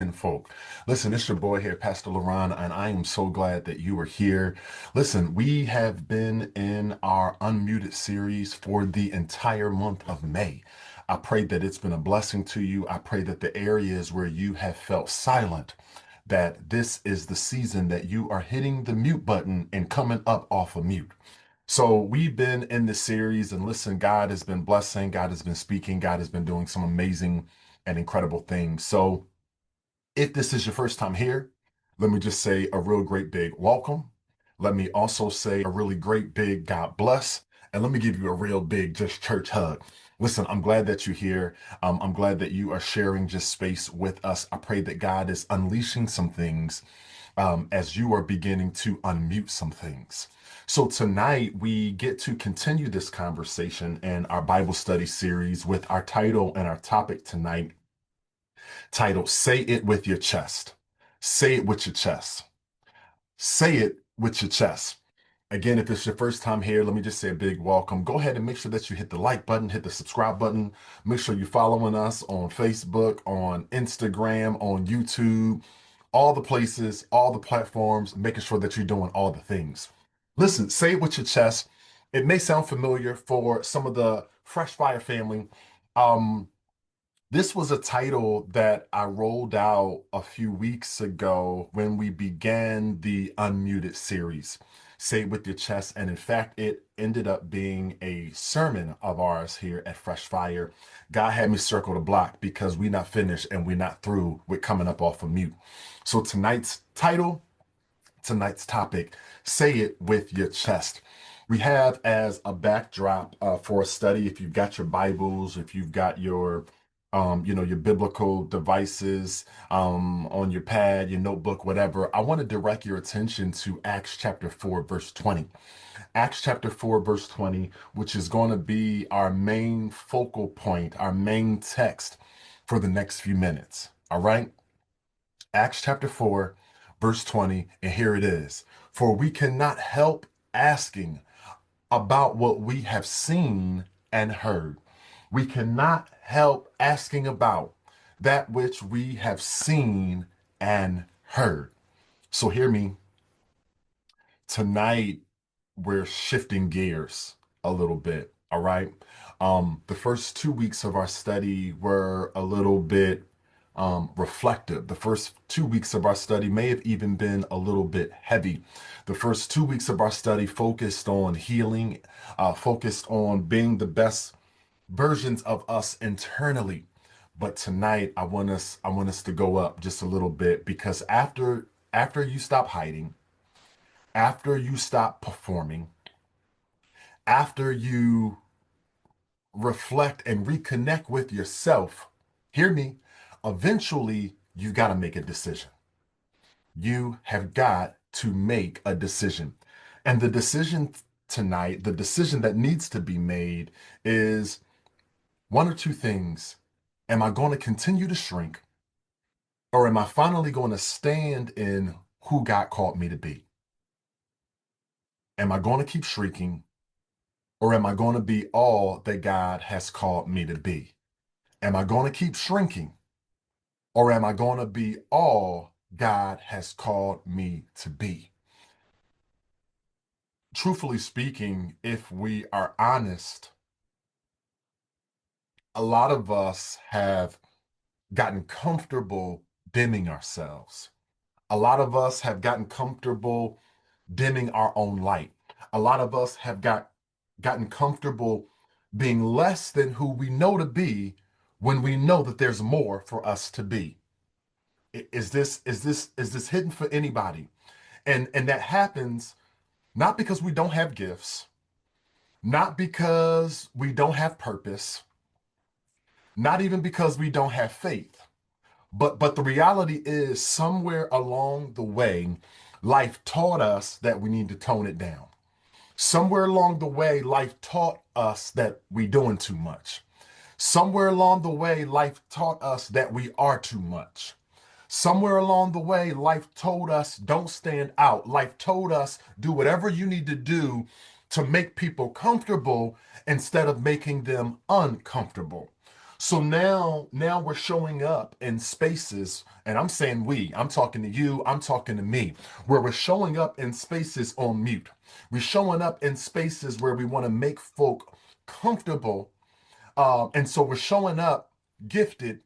Folk. Listen, it's your boy here, Pastor LaRon, and I am so glad that you are here. Listen, we have been in our Unmuted series for the entire month of May. I pray that it's been a blessing to you. I pray that the areas where you have felt silent, that this is the season that you are hitting the mute button and coming up off of mute. So we've been in this series, and listen, God has been blessing, God has been speaking, God has been doing some amazing and incredible things. So if this is your first time here, let me just say a real great big welcome. Let me also say a really great big God bless. And let me give you a real big just church hug. Listen, I'm glad that you're here. I'm glad that you are sharing just space with us. I pray that God is unleashing some things as you are beginning to unmute some things. So tonight we get to continue this conversation in our Bible study series with our title and our topic tonight titled Say It With Your Chest. Say it with your chest. Say it with your chest. Again, if it's your first time here, let me just say a big welcome. Go ahead and make sure that you hit the like button, hit the subscribe button. Make sure you're following us on Facebook, on Instagram, on YouTube, all the places, all the platforms, making sure that you're doing all the things. Listen, say it with your chest. It may sound familiar for some of the Fresh Fire family. Um, this was a title that I rolled out a few weeks ago when we began the Unmuted series, Say It With Your Chest. And in fact, it ended up being a sermon of ours here at Fresh Fire. God had me circle the block because we're not finished and we're not through with coming up off of mute. So tonight's topic, Say It With Your Chest. We have as a backdrop for a study, if you've got your Bibles, if you've got your your biblical devices on your pad, your notebook, whatever, I want to direct your attention to Acts chapter 4, verse 20. Acts chapter 4, verse 20, which is going to be our main focal point, our main text for the next few minutes. All right? Acts chapter 4, verse 20, and here it is. For we cannot help asking about what we have seen and heard. We cannot help asking about that which we have seen and heard. So hear me. Tonight, we're shifting gears a little bit. All right. The first 2 weeks of our study were a little bit reflective. The first 2 weeks of our study may have even been a little bit heavy. The first 2 weeks of our study focused on healing, focused on being the best versions of us internally. But tonight, I want us to go up just a little bit because after you stop hiding, after you stop performing, after you reflect and reconnect with yourself, hear me, eventually you got to make a decision. You have got to make a decision. And the decision tonight, the decision that needs to be made is one or two things. Am I going to continue to shrink, or am I finally going to stand in who God called me to be? Am I going to keep shrieking, or am I going to be all that God has called me to be? Am I going to keep shrinking, or am I going to be all God has called me to be? Truthfully speaking, if we are honest, a lot of us have gotten comfortable dimming ourselves. A lot of us have gotten comfortable dimming our own light. A lot of us have gotten comfortable being less than who we know to be when we know that there's more for us to be. Is this hidden for anybody? And that happens not because we don't have gifts, not because we don't have purpose, not even because we don't have faith. But the reality is somewhere along the way, life taught us that we need to tone it down. Somewhere along the way, life taught us that we doing too much. Somewhere along the way, life taught us that we are too much. Somewhere along the way, life told us don't stand out. Life told us do whatever you need to do to make people comfortable instead of making them uncomfortable. So now we're showing up in spaces, and I'm saying we, I'm talking to you, I'm talking to me, where we're showing up in spaces on mute. We're showing up in spaces where we want to make folk comfortable. And so we're showing up gifted,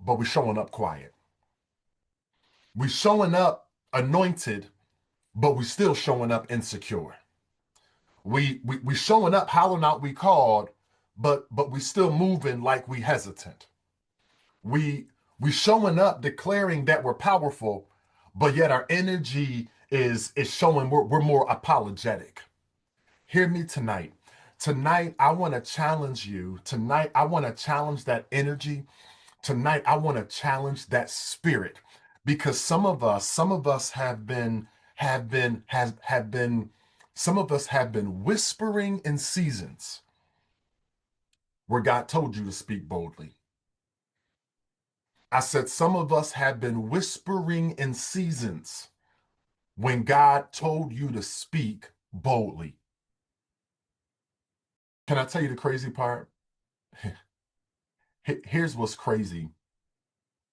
but we're showing up quiet. We're showing up anointed, but we're still showing up insecure. We showing up hollering out we called, but we still moving like we hesitant. We we showing up declaring that we're powerful, but yet our energy is showing we're more apologetic. Hear me tonight. Tonight I want to challenge you. Tonight I want to challenge that energy. Tonight I want to challenge that spirit because some of us have been some of us have been whispering in seasons where God told you to speak boldly. I said some of us have been whispering in seasons when God told you to speak boldly. Can I tell you the crazy part? Here's what's crazy.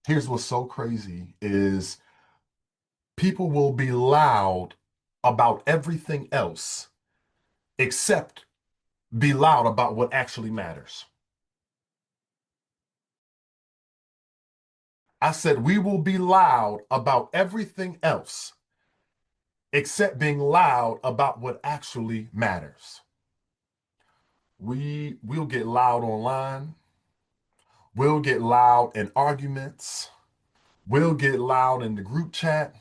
Here's what's so crazy is people will be loud about everything else except be loud about what actually matters. I said we will be loud about everything else except being loud about what actually matters. We'll get loud online. We'll get loud in arguments. We'll get loud in the group chat.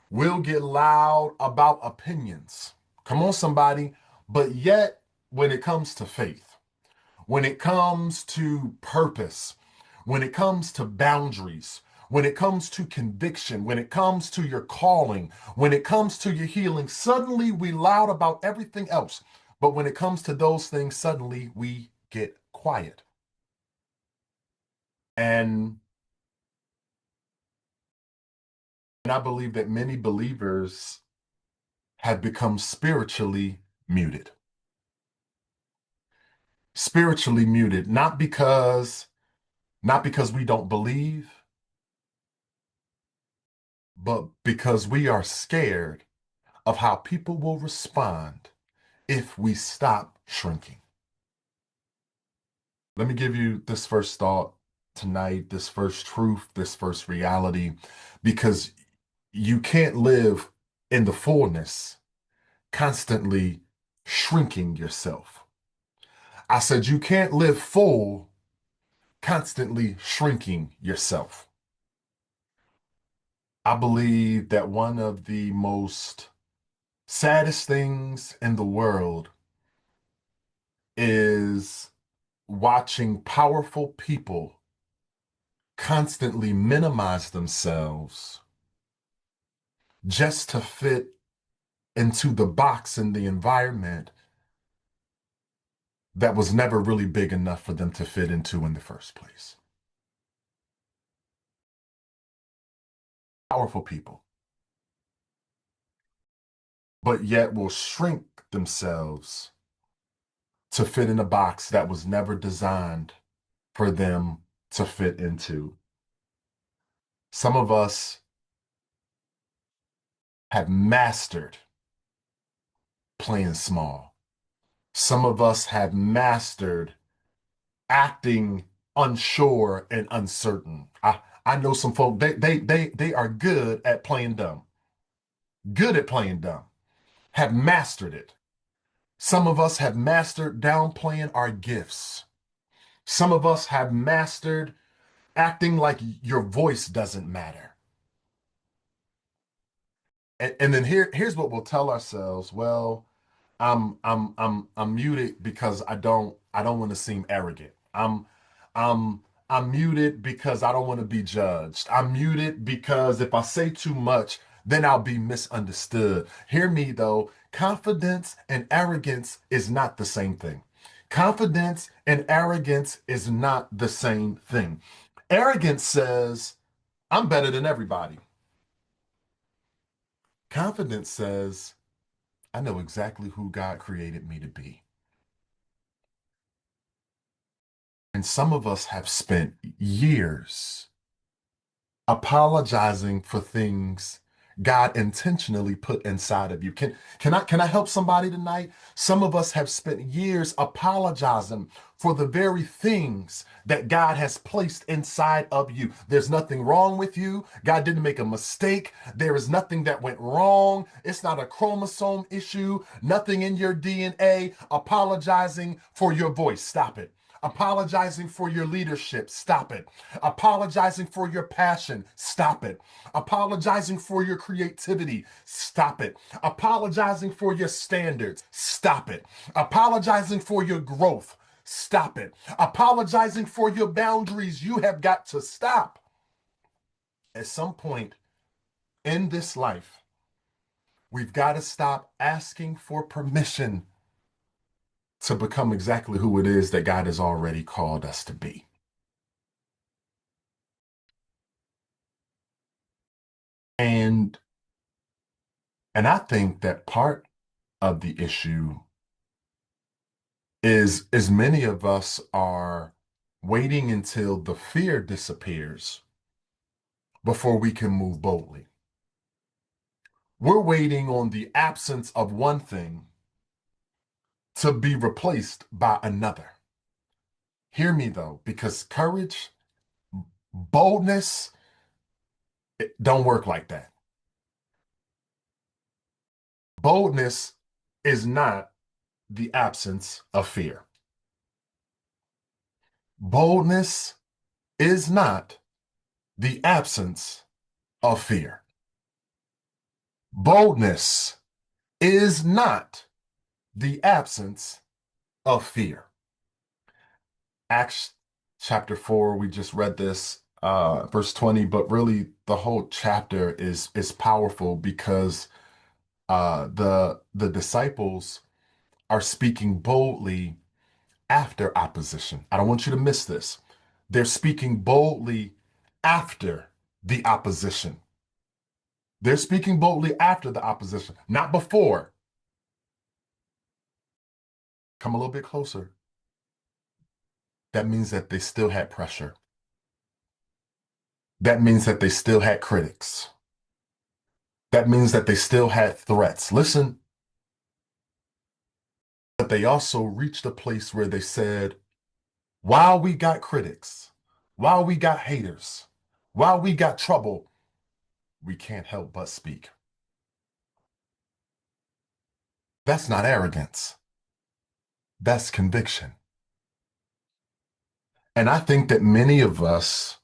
We'll get loud about opinions. Come on, somebody. But yet, when it comes to faith, when it comes to purpose, when it comes to boundaries, when it comes to conviction, when it comes to your calling, when it comes to your healing, suddenly we loud about everything else. But when it comes to those things, suddenly we get quiet. And I believe that many believers have become spiritually muted, not because we don't believe, but because we are scared of how people will respond if we stop shrinking. Let me give you this first thought tonight, this first truth, this first reality, because you can't live in the fullness constantly shrinking yourself. I said you can't live full constantly shrinking yourself. I believe that one of the most saddest things in the world is watching powerful people constantly minimize themselves just to fit into the box in the environment that was never really big enough for them to fit into in the first place. Powerful people, but yet will shrink themselves to fit in a box that was never designed for them to fit into. Some of us have mastered playing small. Some of us have mastered acting unsure and uncertain. I know some folk, they are good at playing dumb, good at playing dumb, have mastered it. Some of us have mastered downplaying our gifts. Some of us have mastered acting like your voice doesn't matter. And then here's what we'll tell ourselves. Well, I'm muted because I don't want to seem arrogant. I'm I'm muted because I don't want to be judged. I'm muted because if I say too much, then I'll be misunderstood. Hear me though, confidence and arrogance is not the same thing. Confidence and arrogance is not the same thing. Arrogance says, I'm better than everybody. Confidence says, I know exactly who God created me to be. And some of us have spent years apologizing for things God intentionally put inside of you. Can I help somebody tonight? Some of us have spent years apologizing for the very things that God has placed inside of you. There's nothing wrong with you. God didn't make a mistake. There is nothing that went wrong. It's not a chromosome issue, nothing in your DNA. Apologizing for your voice. Stop it. Apologizing for your leadership. Stop it. Apologizing for your passion. Stop it. Apologizing for your creativity. Stop it. Apologizing for your standards. Stop it. Apologizing for your growth. Stop it. Apologizing for your boundaries. You have got to stop. At some point in this life, we've got to stop asking for permission to become exactly who it is that God has already called us to be. And and I think that part of the issue is many of us are waiting until the fear disappears before we can move boldly. We're waiting on the absence of one thing to be replaced by another. Hear me though, because courage, boldness, it don't work like that. Boldness is not the absence of fear. Boldness is not the absence of fear. Boldness is not the absence of fear. Acts chapter 4, we just read this, verse 20, but really the whole chapter is powerful because the disciples are speaking boldly after opposition. I don't want you to miss this. They're speaking boldly after the opposition. They're speaking boldly after the opposition, not before. Come a little bit closer. That means that they still had pressure. That means that they still had critics. That means that they still had threats. Listen, but they also reached a place where they said, while we got critics, while we got haters, while we got trouble, we can't help but speak. That's not arrogance. That's conviction. And I think that many of us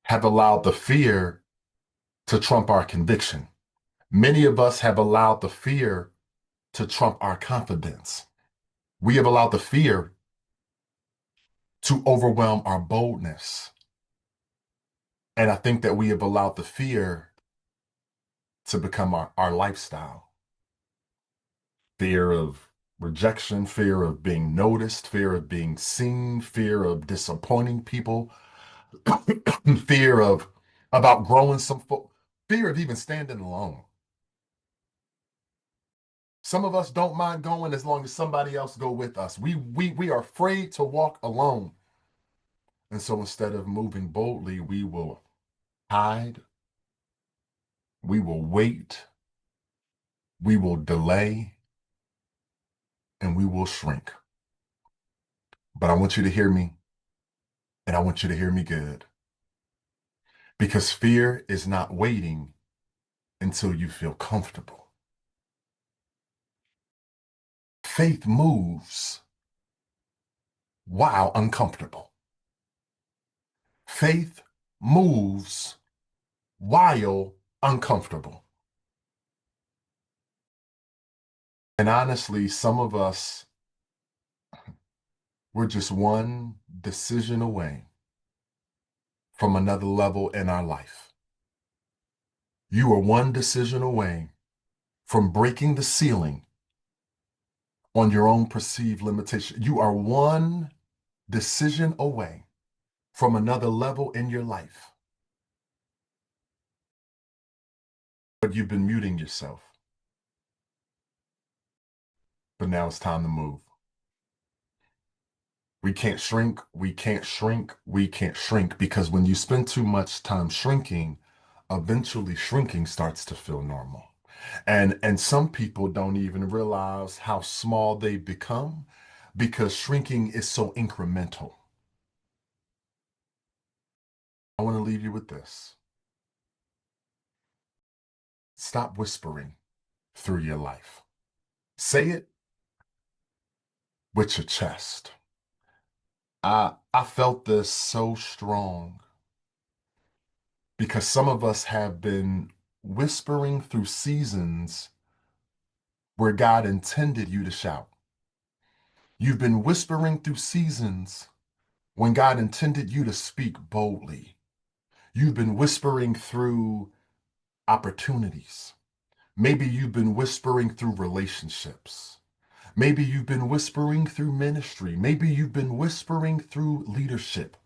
have allowed the fear to trump our conviction. Many of us have allowed the fear to trump our confidence. We have allowed the fear to overwhelm our boldness. And I think that we have allowed the fear to become our lifestyle. Fear of rejection, fear of being noticed, fear of being seen, fear of disappointing people, fear of outgrowing fear of even standing alone. Some of us don't mind going as long as somebody else go with us. We are afraid to walk alone. And so instead of moving boldly, we will hide, we will wait, we will delay, and we will shrink. But I want you to hear me, and I want you to hear me good. Because fear is not waiting until you feel comfortable. Faith moves while uncomfortable. Faith moves while uncomfortable. And honestly, some of us, we're just one decision away from another level in our life. You are one decision away from breaking the ceiling on your own perceived limitation. You are one decision away from another level in your life. But you've been muting yourself. But now it's time to move. We can't shrink, we can't shrink, we can't shrink because when you spend too much time shrinking, eventually shrinking starts to feel normal. And some people don't even realize how small they've become because shrinking is so incremental. I want to leave you with this. Stop whispering through your life. Say it with your chest. I felt this so strong because some of us have been whispering through seasons where God intended you to shout. You've been whispering through seasons when God intended you to speak boldly. You've been whispering through opportunities. Maybe you've been whispering through relationships. Maybe you've been whispering through ministry. Maybe you've been whispering through leadership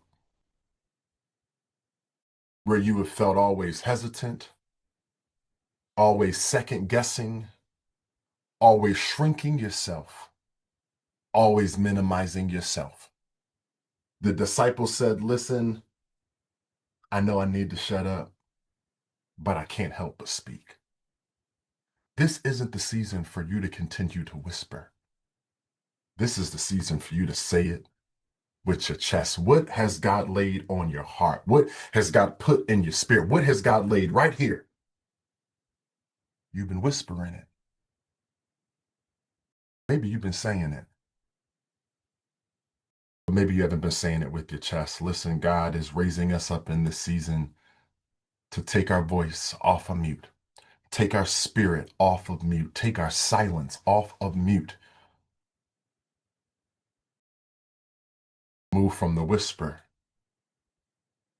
where you have felt always hesitant, always second guessing, always shrinking yourself, always minimizing yourself. The disciples said, listen, I know I need to shut up, but I can't help but speak. This isn't the season for you to continue to whisper. This is the season for you to say it with your chest. What has God laid on your heart? What has God put in your spirit? What has God laid right here? You've been whispering it. Maybe you've been saying it, but maybe you haven't been saying it with your chest. Listen, God is raising us up in this season to take our voice off of mute, take our spirit off of mute, take our silence off of mute, move from the whisper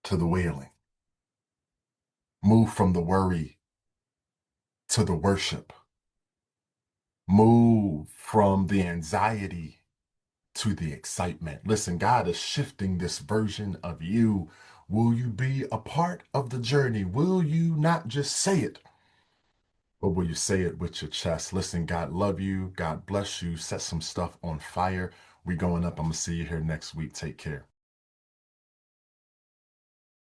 to the wailing, move from the worry to the worship, move from the anxiety to the excitement. Listen, God is shifting this version of you. Will you be a part of the journey? Will you not just say it, but will you say it with your chest? Listen, God love you. God bless you. Set some stuff on fire. We going up. I'm going to see you here next week. Take care.